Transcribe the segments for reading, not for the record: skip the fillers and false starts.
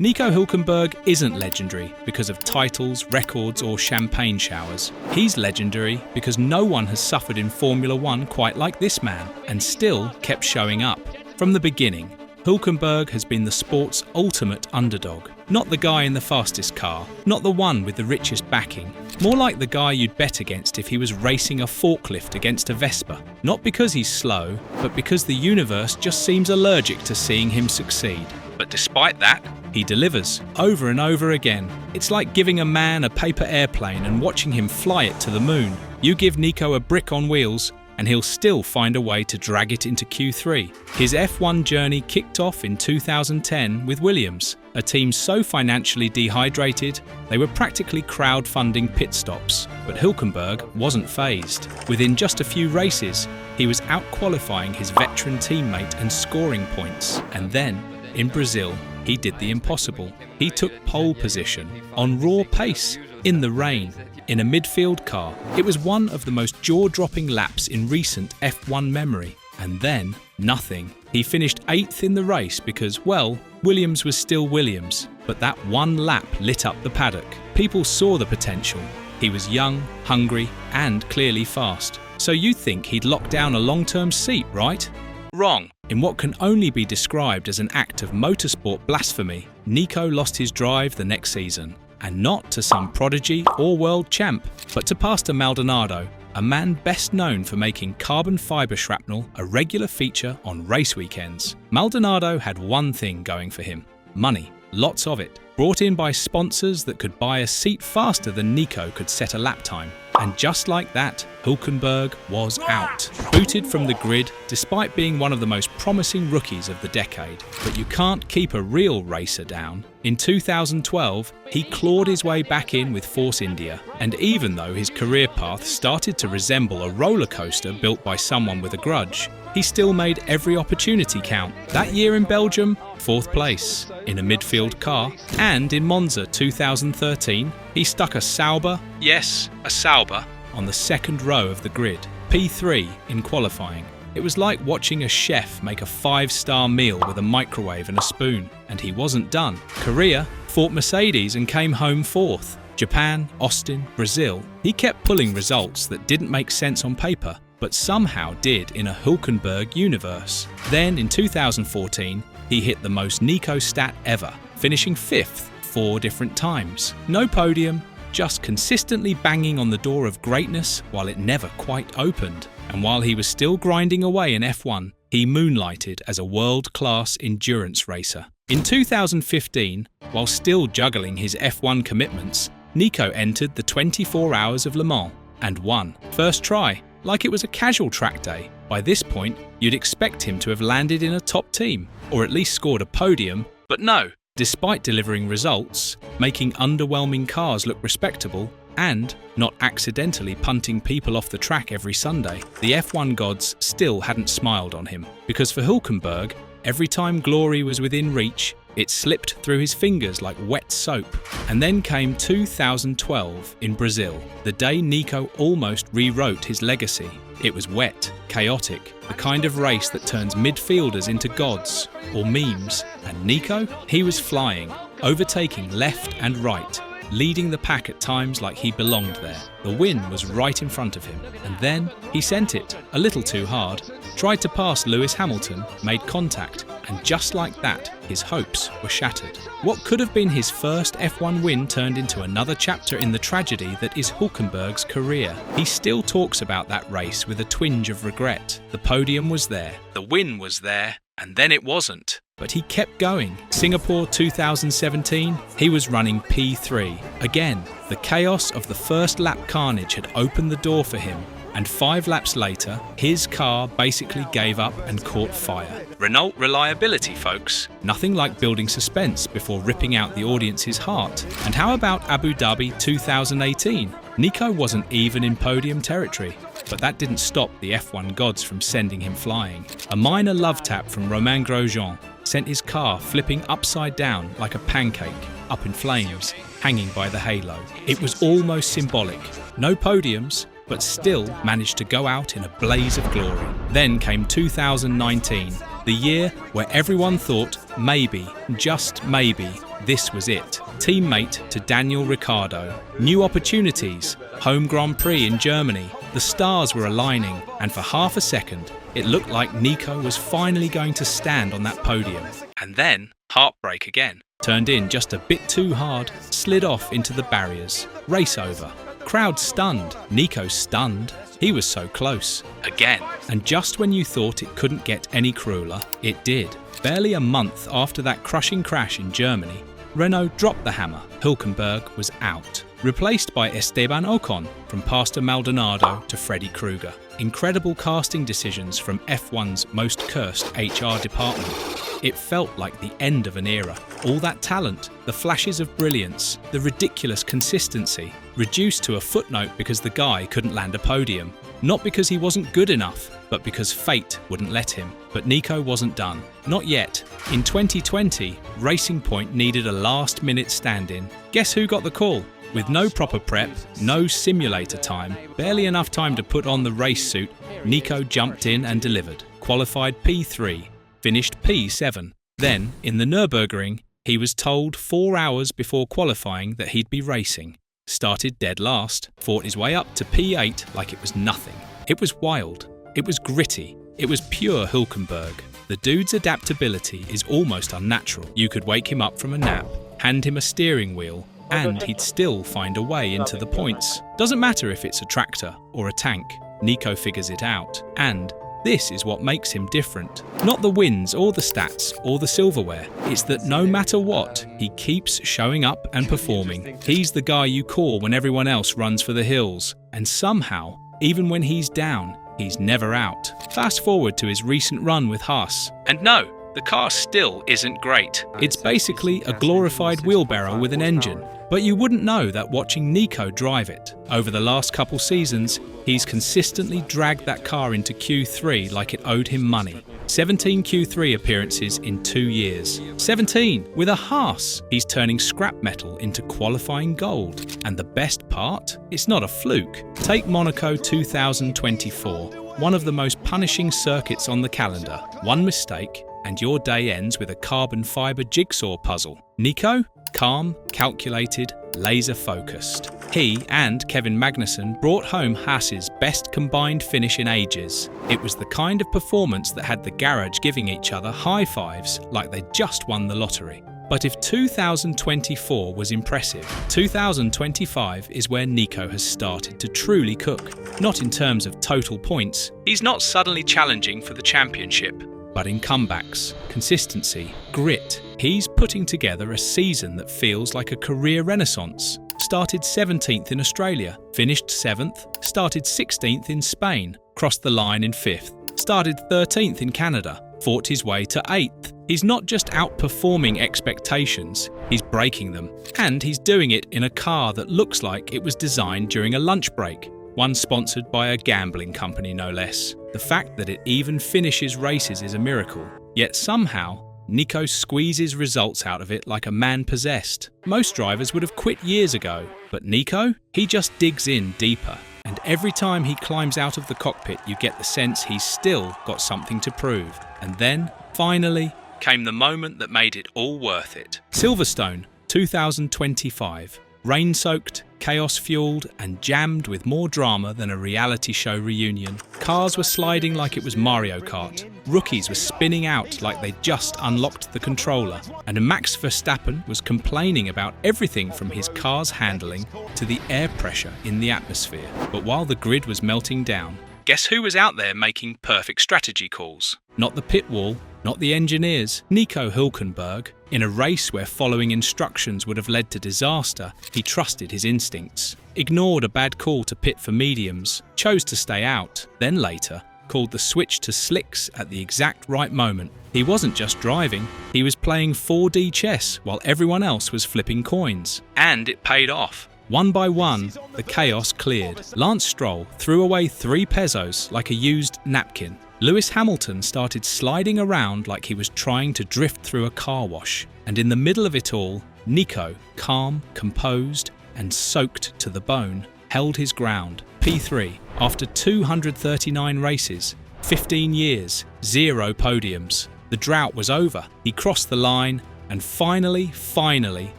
Nico Hulkenberg isn't legendary because of titles, records, or champagne showers. He's legendary because no one has suffered in Formula One quite like this man, and still kept showing up. From the beginning, Hulkenberg has been the sport's ultimate underdog. Not the guy in the fastest car, not the one with the richest backing. More like the guy you'd bet against if he was racing a forklift against a Vespa. Not because he's slow, but because the universe just seems allergic to seeing him succeed. But despite that, he delivers, over and over again. It's like giving a man a paper airplane and watching him fly it to the moon. You give Nico a brick on wheels, and he'll still find a way to drag it into Q3. His F1 journey kicked off in 2010 with Williams, a team so financially dehydrated they were practically crowdfunding pit stops. But Hulkenberg wasn't fazed. Within just a few races, he was out-qualifying his veteran teammate and scoring points. And then, in Brazil, he did the impossible. He took pole position, on raw pace, in the rain, in a midfield car. It was one of the most jaw-dropping laps in recent F1 memory. And then, nothing. He finished 8th in the race because, well, Williams was still Williams. But that one lap lit up the paddock. People saw the potential. He was young, hungry, and clearly fast. So you think he'd lock down a long-term seat, right? Wrong. In what can only be described as an act of motorsport blasphemy, Nico lost his drive the next season. And not to some prodigy or world champ, but to Pastor Maldonado, a man best known for making carbon fibre shrapnel a regular feature on race weekends. Maldonado had one thing going for him: money, lots of it, brought in by sponsors that could buy a seat faster than Nico could set a lap time. And just like that, Hulkenberg was out. Booted from the grid despite being one of the most promising rookies of the decade. But you can't keep a real racer down. In 2012, he clawed his way back in with Force India. And even though his career path started to resemble a roller coaster built by someone with a grudge, he still made every opportunity count. That year in Belgium, 4th place, in a midfield car. And in Monza 2013, he stuck a Sauber, yes, a Sauber, on the second row of the grid, P3 in qualifying. It was like watching a chef make a 5-star meal with a microwave and a spoon. And he wasn't done. Korea fought Mercedes and came home 4th. Japan, Austin, Brazil. He kept pulling results that didn't make sense on paper, but somehow did in a Hulkenberg universe. Then in 2014, he hit the most Nico stat ever, finishing 5th 4 different times. No podium, just consistently banging on the door of greatness while it never quite opened. And while he was still grinding away in F1, he moonlighted as a world-class endurance racer. In 2015, while still juggling his F1 commitments, Nico entered the 24 Hours of Le Mans and won. First try, like it was a casual track day. By this point, you'd expect him to have landed in a top team, or at least scored a podium, but no. Despite delivering results, making underwhelming cars look respectable, and not accidentally punting people off the track every Sunday, the F1 gods still hadn't smiled on him. Because for Hulkenberg, every time glory was within reach, it slipped through his fingers like wet soap. And then came 2012 in Brazil, the day Nico almost rewrote his legacy. It was wet, chaotic, the kind of race that turns midfielders into gods or memes. And Nico? He was flying, overtaking left and right, leading the pack at times like he belonged there. The win was right in front of him. And then he sent it, a little too hard, tried to pass Lewis Hamilton, made contact, and just like that, his hopes were shattered. What could have been his first F1 win turned into another chapter in the tragedy that is Hulkenberg's career. He still talks about that race with a twinge of regret. The podium was there, the win was there, and then it wasn't. But he kept going. Singapore 2017, he was running P3. Again, the chaos of the first lap carnage had opened the door for him, and 5 laps later, his car basically gave up and caught fire. Renault reliability, folks. Nothing like building suspense before ripping out the audience's heart. And how about Abu Dhabi 2018? Nico wasn't even in podium territory, but that didn't stop the F1 gods from sending him flying. A minor love tap from Romain Grosjean sent his car flipping upside down like a pancake, up in flames, hanging by the halo. It was almost symbolic. No podiums, but still managed to go out in a blaze of glory. Then came 2019, The year where everyone thought maybe, just maybe, this was it. Teammate to Daniel Ricciardo. New opportunities. Home Grand Prix in Germany. The stars were aligning, and for half a second, it looked like Nico was finally going to stand on that podium. And then, heartbreak again. Turned in just a bit too hard, slid off into the barriers. Race over. Crowd stunned. Nico stunned. He was so close. Again. And just when you thought it couldn't get any crueler, it did. Barely a month after that crushing crash in Germany, Renault dropped the hammer. Hulkenberg was out. Replaced by Esteban Ocon, from Pastor Maldonado to Freddy Krueger. Incredible casting decisions from F1's most cursed HR department. It felt like the end of an era. All that talent, the flashes of brilliance, the ridiculous consistency, reduced to a footnote because the guy couldn't land a podium. Not because he wasn't good enough, but because fate wouldn't let him. But Nico wasn't done. Not yet. In 2020, Racing Point needed a last-minute stand-in. Guess who got the call? With no proper prep, no simulator time, barely enough time to put on the race suit, Nico jumped in and delivered. Qualified P3, finished P7. Then, in the Nürburgring, he was told 4 hours before qualifying that he'd be racing. Started dead last, fought his way up to P8 like it was nothing. It was wild. It was gritty. It was pure Hulkenberg. The dude's adaptability is almost unnatural. You could wake him up from a nap, hand him a steering wheel, and he'd still find a way into the points. Doesn't matter if it's a tractor or a tank, Nico figures it out. And this is what makes him different. Not the wins or the stats or the silverware. It's that no matter what, he keeps showing up and performing. He's the guy you call when everyone else runs for the hills. And somehow, even when he's down, he's never out. Fast forward to his recent run with Haas. And no, the car still isn't great. It's basically a glorified wheelbarrow with an engine. But you wouldn't know that watching Nico drive it. Over the last couple seasons, he's consistently dragged that car into Q3 like it owed him money. 17 Q3 appearances in 2 years. 17 with a Haas. He's turning scrap metal into qualifying gold. And the best part? It's not a fluke. Take Monaco 2024, one of the most punishing circuits on the calendar. One mistake, and your day ends with a carbon fibre jigsaw puzzle. Nico? Calm, calculated, laser-focused. He and Kevin Magnussen brought home Haas's best combined finish in ages. It was the kind of performance that had the garage giving each other high fives like they'd just won the lottery. But if 2024 was impressive, 2025 is where Nico has started to truly cook. Not in terms of total points. He's not suddenly challenging for the championship. But in comebacks, consistency, grit, he's putting together a season that feels like a career renaissance. Started 17th in Australia, finished 7th, started 16th in Spain, crossed the line in 5th, started 13th in Canada, fought his way to 8th. He's not just outperforming expectations, he's breaking them. And he's doing it in a car that looks like it was designed during a lunch break. One sponsored by a gambling company, no less. The fact that it even finishes races is a miracle. Yet somehow, Nico squeezes results out of it like a man possessed. Most drivers would have quit years ago, but Nico? He just digs in deeper. And every time he climbs out of the cockpit, you get the sense he's still got something to prove. And then, finally, came the moment that made it all worth it. Silverstone, 2025. Rain-soaked, chaos-fueled, and jammed with more drama than a reality show reunion. Cars were sliding like it was Mario Kart. Rookies were spinning out like they'd just unlocked the controller. And Max Verstappen was complaining about everything from his car's handling to the air pressure in the atmosphere. But while the grid was melting down, guess who was out there making perfect strategy calls? Not the pit wall, not the engineers. Nico Hulkenberg. In a race where following instructions would have led to disaster, he trusted his instincts. Ignored a bad call to pit for mediums, chose to stay out, then later called the switch to slicks at the exact right moment. He wasn't just driving, he was playing 4D chess while everyone else was flipping coins. And it paid off. One by one, the chaos cleared. Lance Stroll threw away 3 pesos like a used napkin. Lewis Hamilton started sliding around like he was trying to drift through a car wash. And in the middle of it all, Nico, calm, composed, and soaked to the bone, held his ground. P3, after 239 races, 15 years, 0 podiums. The drought was over. He crossed the line and finally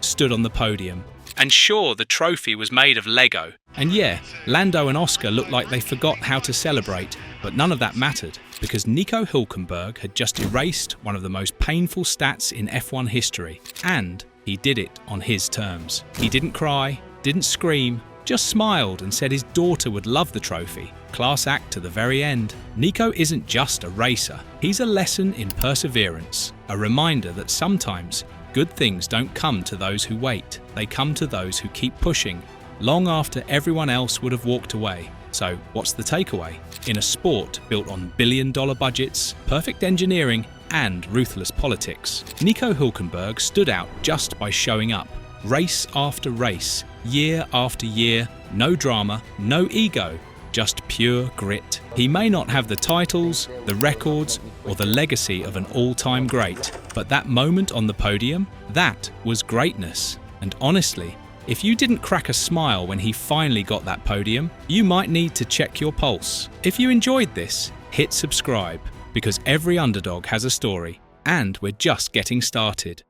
stood on the podium. And sure, the trophy was made of Lego. And yeah, Lando and Oscar looked like they forgot how to celebrate, but none of that mattered, because Nico Hulkenberg had just erased one of the most painful stats in F1 history, and he did it on his terms. He didn't cry, didn't scream, just smiled and said his daughter would love the trophy. Class act to the very end. Nico isn't just a racer, he's a lesson in perseverance, a reminder that sometimes good things don't come to those who wait, they come to those who keep pushing, long after everyone else would have walked away. So what's the takeaway? In a sport built on billion-dollar budgets, perfect engineering, and ruthless politics, Nico Hulkenberg stood out just by showing up. Race after race, year after year, no drama, no ego, just pure grit. He may not have the titles, the records, or the legacy of an all-time great, but that moment on the podium, that was greatness. And honestly, if you didn't crack a smile when he finally got that podium, you might need to check your pulse. If you enjoyed this, hit subscribe, because every underdog has a story, and we're just getting started.